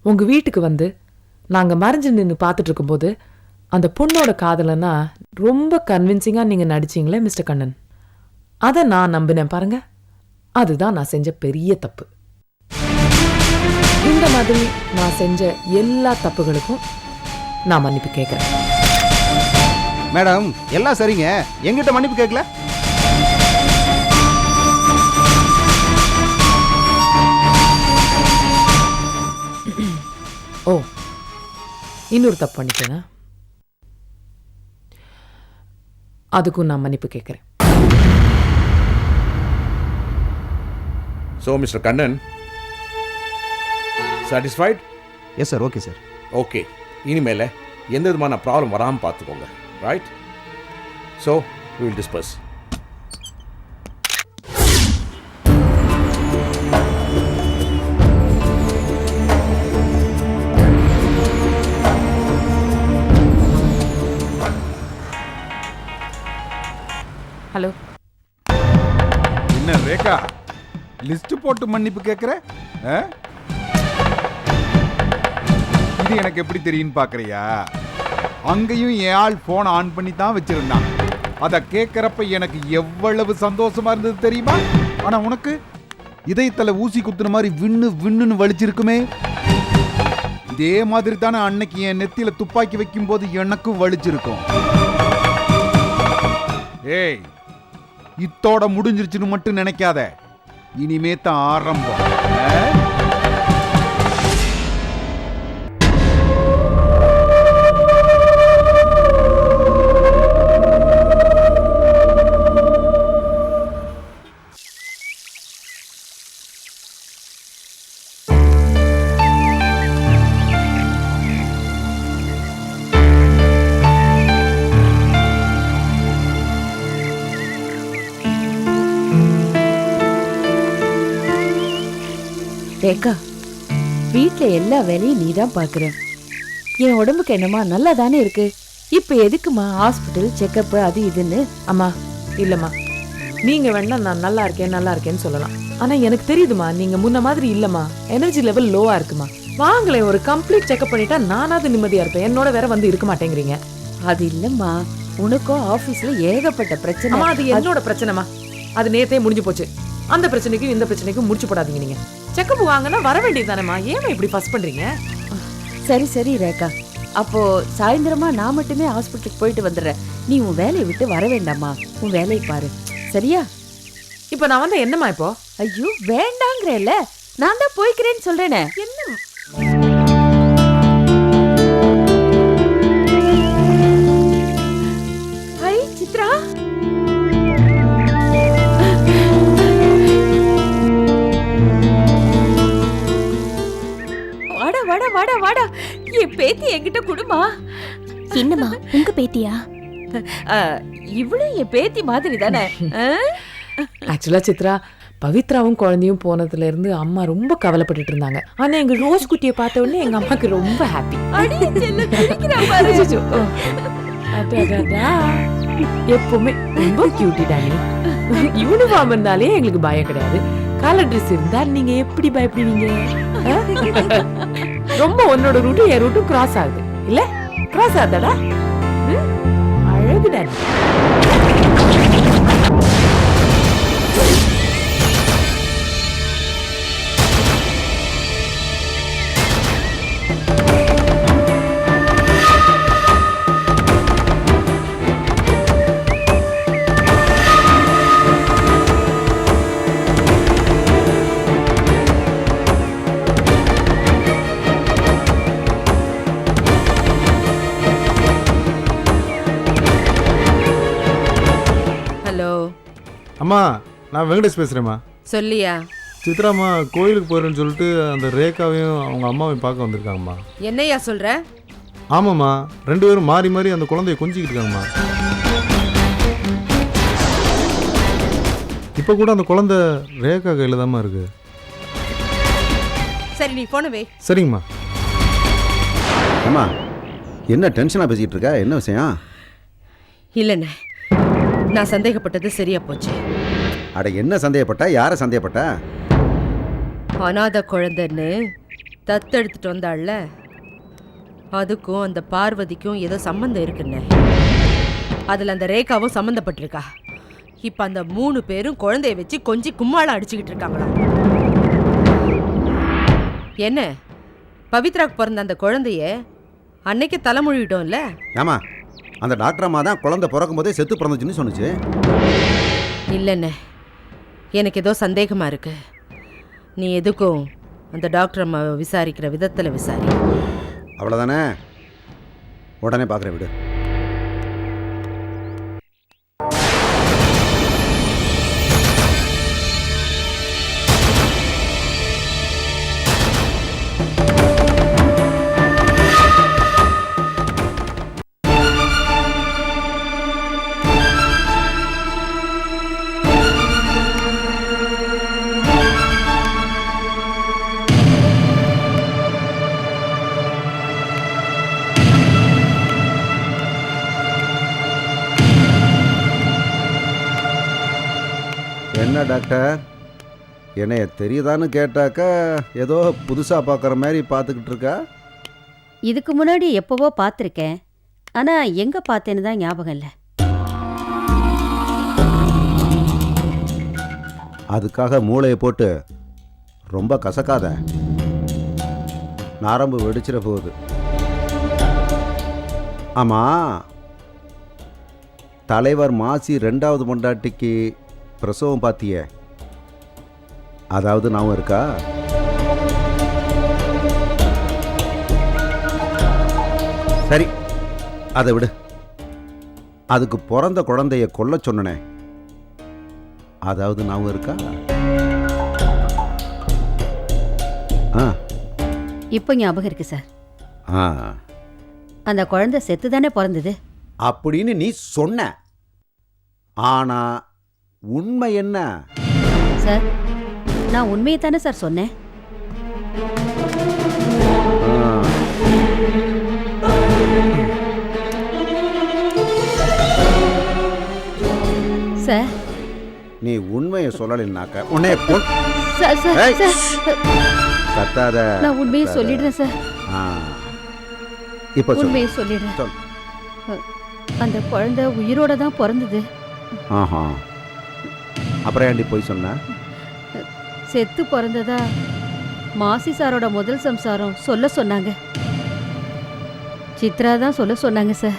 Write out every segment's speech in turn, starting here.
உங்கள் வீட்டுக்கு வந்து நாங்கள் மறைஞ்சு நின்று பார்த்துட்டு இருக்கும்போது அந்த பொண்ணோட காதலன்னா ரொம்ப கன்வின்சிங்காக நீங்கள் நடிச்சிங்களே மிஸ்டர் கண்ணன். அதை நான் நம்பினேன் பாருங்க. அதுதான் நான் செஞ்ச பெரிய தப்பு. இந்த மாதிரி நான் செஞ்ச எல்லா தப்புகளுக்கும் நான் மன்னிப்பு கேட்குறேன். மேடம் எல்லாம் சரிங்க, எங்கிட்ட மன்னிப்பு கேட்கல. ஓ, இன்னொரு தப்பு பண்ணிட்டேனா? அதுக்கும் நான் மன்னிப்பு கேட்குறேன். So mister Kannan, satisfied? Yes sir, okay sir. Okay, இனிமேல் எந்த விதமான ப்ராப்ளம் வராமல் பார்த்துக்கோங்க. Right? So we will disperse. Hello. என்ன ரேகா, லிஸ்ட் போட்டு மன்னிப்பு கேட்குற? இது எனக்கு எப்படி தெரியும்னு பார்க்குறியா? அங்கேயும் என் ஆள் ஃபோனை ஆன் பண்ணி தான் வச்சிருந்தான். அதை கேட்குறப்ப எனக்கு எவ்வளவு சந்தோஷமா இருந்தது தெரியுமா? ஆனால் உனக்கு இதயத்தில் ஊசி குத்துன மாதிரி விண்ணு விண்ணுன்னு வலிச்சிருக்குமே. இதே மாதிரி தானே அன்னைக்கு என் நெத்தியில் துப்பாக்கி வைக்கும்போது எனக்கும் வலிச்சிருக்கும். ஏய், இத்தோட முடிஞ்சிருச்சுன்னு மட்டும் நினைக்காத, இனிமே தான் ஆரம்பம். ரேகா, வீட்ல எல்லா வேலையும் நீ தான் பாக்குற. என் உடம்புக்கு என்னமா நல்லா தானே இருக்கு. இப்ப எதுக்குமா ஹாஸ்பிட்டல் செக்கப் அது இதுன்னு? அம்மா இல்லம்மா, நீங்க வேணா நான் நல்லா இருக்கேன்னு சொல்லலாம். ஆனா எனக்கு தெரியுதுமா, நீங்க முன்ன மாதிரி இல்லம்மா. எனர்ஜி லெவல் லோவா இருக்குமா. வாங்களேன், ஒரு கம்ப்ளீட் செக்அப் பண்ணிட்டா நானாவது நிம்மதியா இருப்பேன். என்னோட வேற வந்து இருக்க மாட்டேங்கிறீங்க. அது இல்லம்மா, உனக்கும் ஆபீஸ்ல ஏகப்பட்ட பிரச்சனை. அது என்னோட பிரச்சனைமா. அது நேத்தே முடிஞ்சு போச்சு. அந்த பிரச்சனைக்கும் இந்த பிரச்சனைக்கும் முடிச்சு போடாதீங்க. நீங்க செக்கப் வாங்கினா வர வேண்டியது தானேம்மா. ஏமா இப்படி ஃபர்ஸ்ட் பண்றீங்க? சரி சரி ரேகா, அப்போ சாயந்தரமா நான் மட்டுமே ஹாஸ்பிட்டலுக்கு போயிட்டு வந்துடுறேன். நீ உன் வேலையை விட்டு வர வேண்டாமா, உன் வேலையை பாரு, சரியா? இப்ப நான் வந்து என்னம்மா இப்போ? ஐயோ வேண்டாங்கிறேல்ல, நான் தான் போய்க்கிறேன்னு சொல்றேனே. என்ன ஹை சித்ரா, வாடா வாடா வாடா வாடா, என் பேத்தி என்கிட்ட குடுமா. என்னம்மா, உங்க பேத்தியா? இவளும் என் பேத்தி மாதிரி தானே. ஆக்சுவலா சித்ரா, பவித்ராவும் குழந்தையும் போனதுல இருந்து அம்மா ரொம்ப கவலைப்பட்டுட்டு இருந்தாங்க. ஆனா எங்க ரோஸ் குட்டியை பார்த்த உடனே எங்க அம்மாக்கு ரொம்ப ஹாப்பி. எப்பவுமே ரொம்ப கியூட்டி டானி. யூனிஃபார்ம் இருந்தாலே எங்களுக்கு பயம் கிடையாது. கலர் ட்ரெஸ் இருந்தா நீங்க எப்படி பயப்படுவீங்க? ரொம்ப உன்னோட ரூட்டும் என் ரூட்டும் கிராஸ் ஆகுது இல்ல? கிராஸ் ஆகுதாடா? அழகு டானி. அம்மா, நான் வெங்கடேஷ் பேசுகிறேம்மா. சொல்லியா? சித்ராம்மா கோயிலுக்கு போகிறேன்னு சொல்லிட்டு அந்த ரேகாவையும் அவங்க அம்மாவையும் பார்க்க வந்திருக்காங்கம்மா. என்னையா சொல்ற? ஆமாம்மா, 2 பேரும் மாறி மாறி அந்த குழந்தைய கொஞ்சிக்கிட்டு இருக்காங்கம்மா. இப்போ கூட அந்த குழந்தை ரேகா கையில் தான்மா இருக்கு. சரி, நீ போனவே. சரிங்கம்மா. அம்மா, என்ன டென்ஷனாக பேசிக்கிட்டு இருக்கா? என்ன விஷயம்? இல்லைண்ணே, நான் சந்தேகப்பட்டது சரியா போச்சு. அட என்ன சந்தேகப்பட்டா? யாரை சந்தேகப்பட்டா? அனாதை குழந்தைன்னு தத்தெடுத்துட்டு வந்தாள்ல, அதுக்கும் அந்த பார்வதிக்கும் ஏதோ சம்மந்தம் இருக்குன்னு. அதில் அந்த ரேகாவும் சம்மந்தப்பட்டிருக்கா. இப்போ அந்த 3 பேரும் குழந்தைய வச்சு கொஞ்சம் கும்மாளம் அடிச்சுக்கிட்டு இருக்காங்களா. என்ன பவித்ராக்கு பிறந்த அந்த குழந்தைய அன்னைக்கு தலைமொழிட்டோம்ல. ஏமா அந்த டாக்டர் அம்மா தான் குழந்தை பிறக்கும் போதே செத்து பிறந்துச்சுன்னு சொன்னுச்சு. இல்லைண்ணே, எனக்கு ஏதோ சந்தேகமாக இருக்கு. நீ எதுக்கும் அந்த டாக்டர் அம்மாவை விசாரிக்கிற விதத்தில் விசாரி. அவ்வளோதானே, உடனே பார்க்குறேன் விடு. என்ன டாக்டர், என்னைய தெரியுதான்னு கேட்டாக்கா ஏதோ புதுசாக பார்க்குற மாதிரி பார்த்துக்கிட்டு இருக்கா? இதுக்கு முன்னாடி எப்பவோ பார்த்துருக்கேன், ஆனா எங்க பார்த்தேன்னு தான் ஞாபகம் இல்லை. அதுக்காக மூளையை போட்டு ரொம்ப கசக்காத, நரம்பு வெடிச்சிட போகுது. ஆமாம், தலைவர் மாசி 2வது பொண்டாட்டிக்கு பிரசவம் பார்த்தியே, அதாவது ஞாபகம் இருக்கா? சரி, அதை விடு. அதுக்கு பிறந்த குழந்தைய கொல்ல சொன்னனே, அதாவது ஞாபகம் இருக்கா? இப்போ ஞாபகம் இருக்கு சார். ஆ, அந்த குழந்தை செத்து தானே பிறந்தது. அப்படின்னு நீ சொன்ன. ஆனா உண்மை என்ன? சார், நான் உண்மையை தானே சார் சொன்னேன். சார், நீ உண்மையை சொல்லலைன்னாக்க உன்னை சார் சார் ஏய், சார், கத்தாத. நான் உண்மையை சொல்லிடுறேன் சார். இப்போ உண்மையை சொல்லிடுறேன். சொல். அந்த குழந்தை உயிரோட தான் பிறந்தது. ஆஹா, அப்புறம் ஏன்டி போய் சொன்ன? செத்து பிறந்ததா மாசி சாரோட முதல் சம்சாரம் சொல்ல சொன்னாங்க. சித்ரா தான் சொல்ல சொன்னாங்க சார்.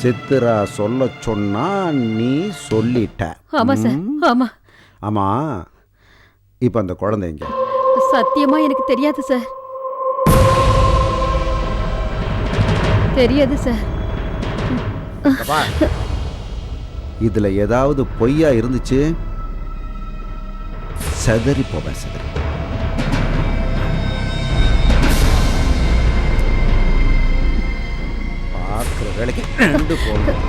சித்ரா சொல்ல சொன்னா நீ சொல்லிட்ட. ஆமா சார், ஆமா. ஆமா, இப்போ அந்த குழந்தை எங்க? சத்தியமா எனக்கு தெரியாது சார். தெரியாது சார். இதுல ஏதாவது பொய்யா இருந்துச்சு, செதறி போவேன். செதறி பார்க்குற வேலைக்கு 2 போகணும்.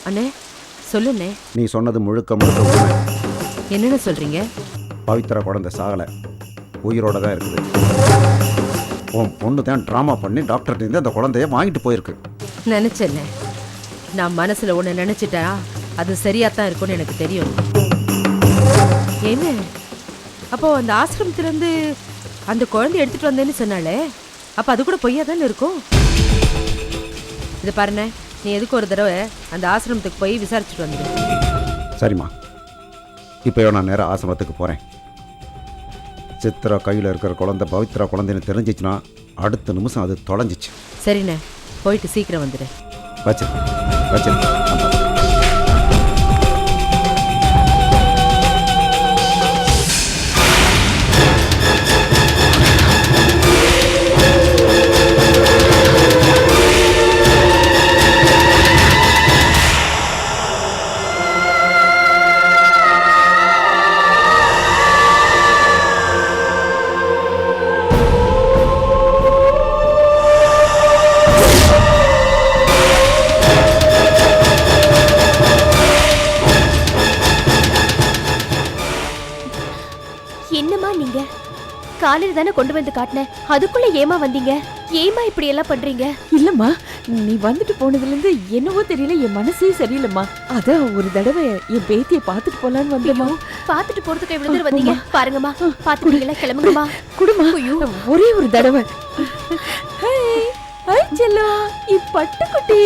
அண்ணே சொல்லுண்ணே. நீ சொன்னது முழுக்க முழுக்க உண்மை. என்னென்ன சொல்றீங்க? பவித்ரா குழந்தை சாகலை, உயிரோட தான் இருக்குது. உன் பொண்ணு தான் ட்ராமா பண்ணி டாக்டர்கிட்ட அந்த குழந்தைய வாங்கிட்டு போயிருக்கு. நினைச்சேண்ணே, நான் மனசுல ஒன்று நினைச்சிட்டா அது சரியாத்தான் இருக்கும்னு எனக்கு தெரியும். என்ன அப்போ அந்த ஆசிரமத்திலேருந்து அந்த குழந்தைய எடுத்துட்டு வந்தேன்னு சொன்னாலே, அப்போ அது கூட பொய்யா தானே இருக்கும். இது பாருண்ணே, நீ எதுக்கு ஒரு தடவை அந்த ஆசிரமத்துக்கு போய் விசாரிச்சுட்டு வந்துடு. சரிம்மா, இப்போ நான் நேராக ஆசிரமத்துக்கு போகிறேன். சித்ரா கையில் இருக்கிற குழந்தை பவித்ரா குழந்தைன்னு தெரிஞ்சிச்சுன்னா அடுத்த நிமிஷம் அது தொலைஞ்சிச்சு. சரிண்ணே, போயிட்டு சீக்கிரம் வந்துடு. வச்சிரு. காலையில தானே கொண்டு வந்து காட்டினேன், அதுக்குள்ள ஏமா வந்தீங்க? ஏமா இப்படி எல்லாம் பண்றீங்க? இல்லம்மா, நீ வந்துட்டு போனதுல இருந்து என்னவோ தெரியல, என் மனசே சரியில்லைம்மா. அதான் ஒரு தடவை என் பேத்தியை பார்த்துட்டு போலான்னு வந்தேம்மா. பாத்துட்டு போறதுக்கு இவ்வளவு தூரம் வந்தீங்க, பாருங்கம்மா. பாத்துட்டீங்களா? கிளம்புங்கம்மா. குடுமா, ஒரே ஒரு தடவை. செல்லம், பட்டுக்குட்டி.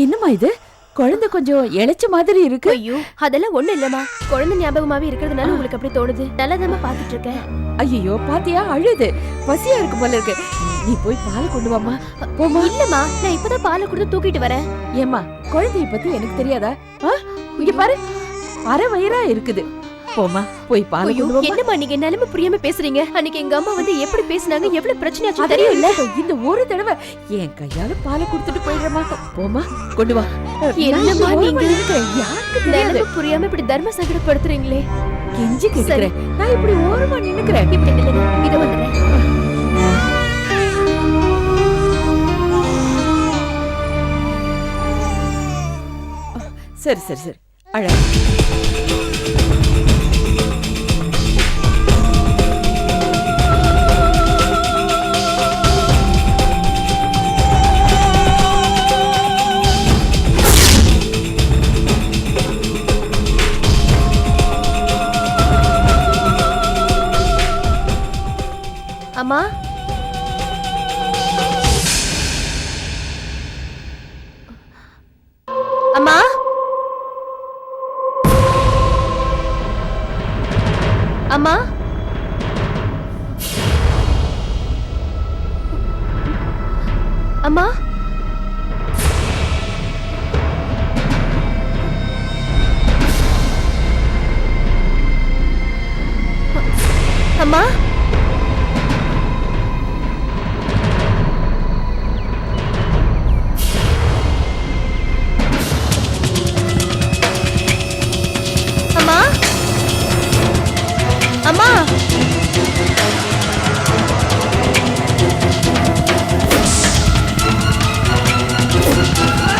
என்னம்மா இது? குழந்தை கொஞ்சம் இளைச்ச மாதிரி இருக்கு. ஐயோ, அதெல்லாம் ஒண்ணு இல்லம்மா. குழந்தை ஞாபகமாவே இருக்கிறதுனால உங்களுக்கு அப்படி தோணுது. நல்லதாம்மா பாத்துட்டு இருக்கேன். ஐயோ, பாத்தியா, அழுது. பசியா இருக்கு போல இருக்கு. நீ போய் பால் கொண்டு வாமா. போமா. இல்லம்மா, நான் இப்பதான் பாலை கொடுத்து தூக்கிட்டு வரேன். ஏம்மா, குழந்தைய பத்தி எனக்கு தெரியாதா? இங்க பாரு, அரை வயிறா இருக்குது. போமா, போய் பால் கொண்டு வாமா. என்னம்மா நீங்க நிலைமை புரியாம பேசுறீங்க? அன்னைக்கு எங்க அம்மா வந்து எப்படி பேசினாங்க, எவ்வளவு பிரச்சனை ஆச்சு தெரியும் இல்ல? இந்த ஒரு தடவை என் கையால பாலை கொடுத்துட்டு போயிடுறமா. போமா, கொண்டு வா. என்னம்மா நீங்க யாருக்கு தெரியாது? நிலைமை புரியாம இப்படி தர்ம சங்கடப்படுத்துறீங்களே. கெஞ்சி கேக்குறேன், நான் இப்படி ஓரமா நின்னுக்கிறேன். இப்படி நில்லுங்க, இத வந்துடுறேன். சரி சரி சரி, அழ. அம்மா, அம்மா, அம்மா, அம்மா, அம்மா, அம்மா,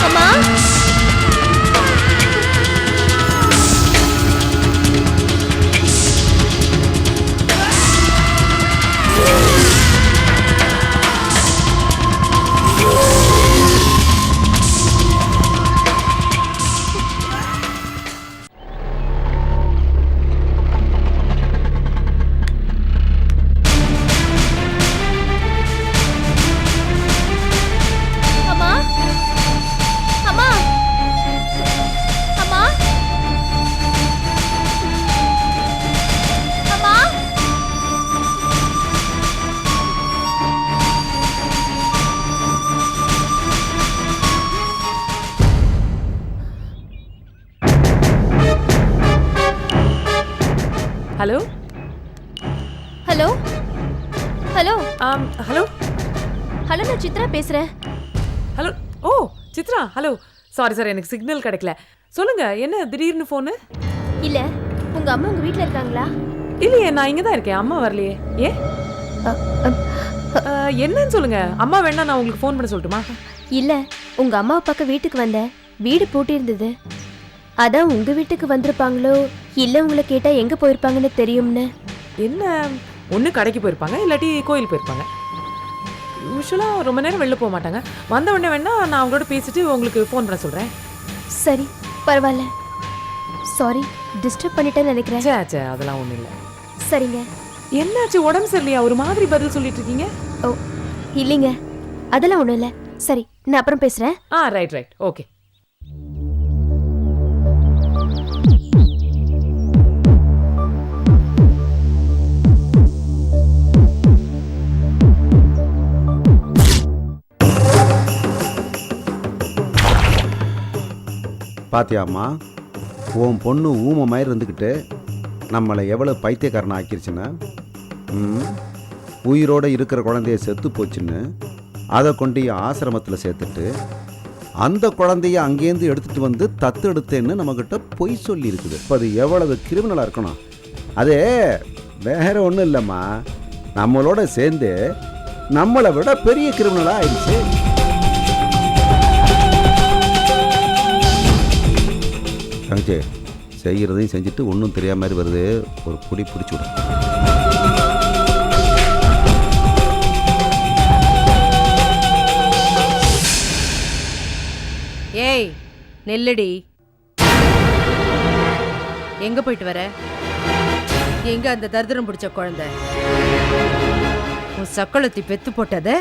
அம்மா, hello hello, hello, hello hello, நான் சித்ரா பேசுறேன். ஹலோ. ஓ சித்ரா, ஹலோ. சாரி சார், எனக்கு சிக்னல் கிடைக்கல. சொல்லுங்க, என்ன திடீர்னு ஃபோனு? இல்ல, உங்க அம்மா உங்க வீட்ல இருக்காங்களா? இல்லையே, நான் இங்க தான் இருக்கேன். அம்மா வரலையே. ஏன்? என்னன்னு சொல்லுங்க. அம்மா வேணா நான் உங்களுக்கு ஃபோன் பண்ண சொல்லட்டுமா? இல்ல, உங்க அம்மாவை பார்க்க வீட்டுக்கு வந்தேன். வீடு பூட்டி இருந்தது. அதான் உங்க வீட்டுக்கு வந்திருப்பாங்களோ இல்ல உங்களை கேட்டா எங்க போயிருப்பாங்கன்னு தெரியும்னு. என்ன, ஒன்று கடைக்கு போயிருப்பாங்க, இல்லாட்டி கோயில் போயிருப்பாங்க. யூஸ்வலாக ரொம்ப நேரம் வெளில போக மாட்டாங்க. வந்த உடனே வேணா நான் அவங்களோட பேசிட்டு உங்களுக்கு ஃபோன் பண்ண சொல்கிறேன். சரி, பரவாயில்ல. சாரி, டிஸ்டர்ப் பண்ணிட்டேன்னு நினைக்கிறேன். சே, அதெல்லாம் ஒன்றும் இல்லை. சரிங்க. என்னாச்சு, உடம்பு சரியில்லையா? ஒரு மாதிரி பதில் சொல்லிட்டு இருக்கீங்க. ஓ இல்லைங்க, அதெல்லாம் ஒன்றும் இல்லை. சரி, நான் அப்புறம் பேசுகிறேன். Right, okay. பாத்தியாம்மா, உன் பொண்ணு ஊமை மாதிரி இருந்துக்கிட்டு நம்மளை எவ்வளோ பைத்தியக்காரனை ஆக்கிருச்சுன்னா, உயிரோடு இருக்கிற குழந்தைய செத்து போச்சுன்னு அதை கொண்டு ஆசிரமத்தில் சேர்த்துட்டு அந்த குழந்தைய அங்கேருந்து எடுத்துகிட்டு வந்து தத்து எடுத்தேன்னு நம்மக்கிட்ட பொய் சொல்லி இருக்குது. இப்போ அது எவ்வளவு கிரிமினலாக இருக்கணும். அது வேற ஒன்றும் இல்லைம்மா, நம்மளோட சேர்ந்து நம்மளை விட பெரிய கிரிமினலாக ஆயிடுச்சு. தங்கச்சி, செய்கிறதையும் செஞ்சுட்டு ஒன்றும் தெரியாம மாதிரி வருது, ஒரு புடி பிடிச்சி விடும். ஏய் நெல்லடி, எங்க போயிட்டு வர? எங்க அந்த தரித்திரம் பிடிச்ச குழந்தை? உன் சக்களத்தை பெத்து போட்டத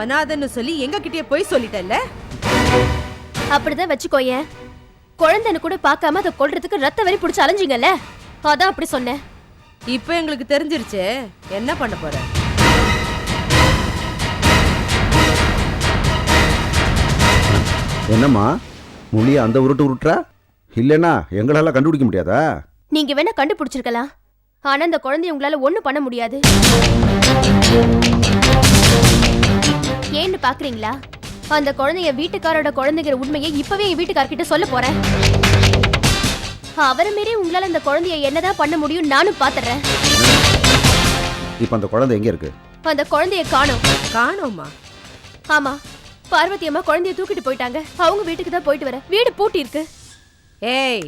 அனாதன்னு சொல்லி எங்க கிட்டே போய் சொல்லிட்டல்ல? அப்படிதான் வச்சுக்கோயேன். குழந்தைன்னு கூட பார்க்காம அதை கொல்றதுக்கு ரத்த வரி பிடிச்சு அலைஞ்சிங்கல்ல, அதான் அப்படி சொன்னேன். இப்ப எங்களுக்கு தெரிஞ்சிருச்சு, என்ன பண்ண போற? என்னம்மா மொழியை அந்த உருட்டு உருட்டுறா? இல்லைன்னா எங்களால கண்டுபிடிக்க முடியாதா? நீங்க வேணா கண்டுபிடிச்சிருக்கலாம், ஆனா அந்த குழந்தைய உங்களால ஒண்ணும் பண்ண முடியாது. ஏன்னு பாக்குறீங்களா? அந்த குழந்தைய வீட்டுக்காரோட குழந்தைங்கிற உண்மையை இப்பவே என் வீட்டுக்காரர்கிட்ட சொல்ல போறேன். அவரை மீறி உங்களால அந்த குழந்தைய என்னதான் பண்ண முடியும் நானும் பாத்துறேன். இப்ப அந்த குழந்தை எங்க இருக்கு? அந்த குழந்தைய காணோம். காணோமா? ஆமா, பார்வதி அம்மா குழந்தைய தூக்கிட்டு போயிட்டாங்க. அவங்க வீட்டுக்கு தான் போயிட்டு வர, வீடு பூட்டி இருக்கு. ஏய்,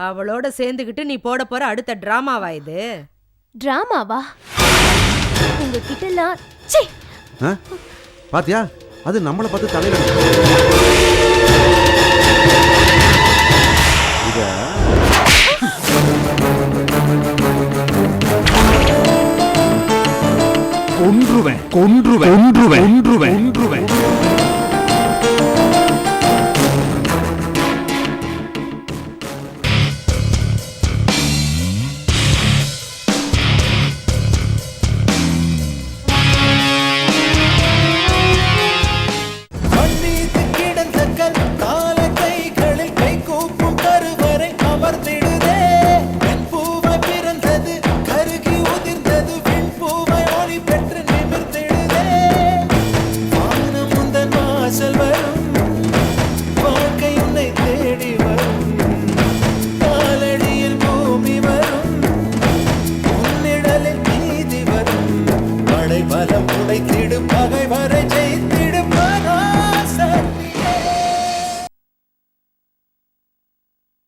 அவளோட சேர்ந்துகிட்டு நீ போட போற அடுத்த டிராமாவா இது? டிராமாவா? உங்ககிட்ட எல்லாம் சீ. பாத்தியா, அது நம்மளை பார்த்து தலையில இத கொன்றுவேன் கொன்றுவேன் கொன்றுவேன் கொன்றுவேன் கொன்றுவேன். பலம் உடைத்திட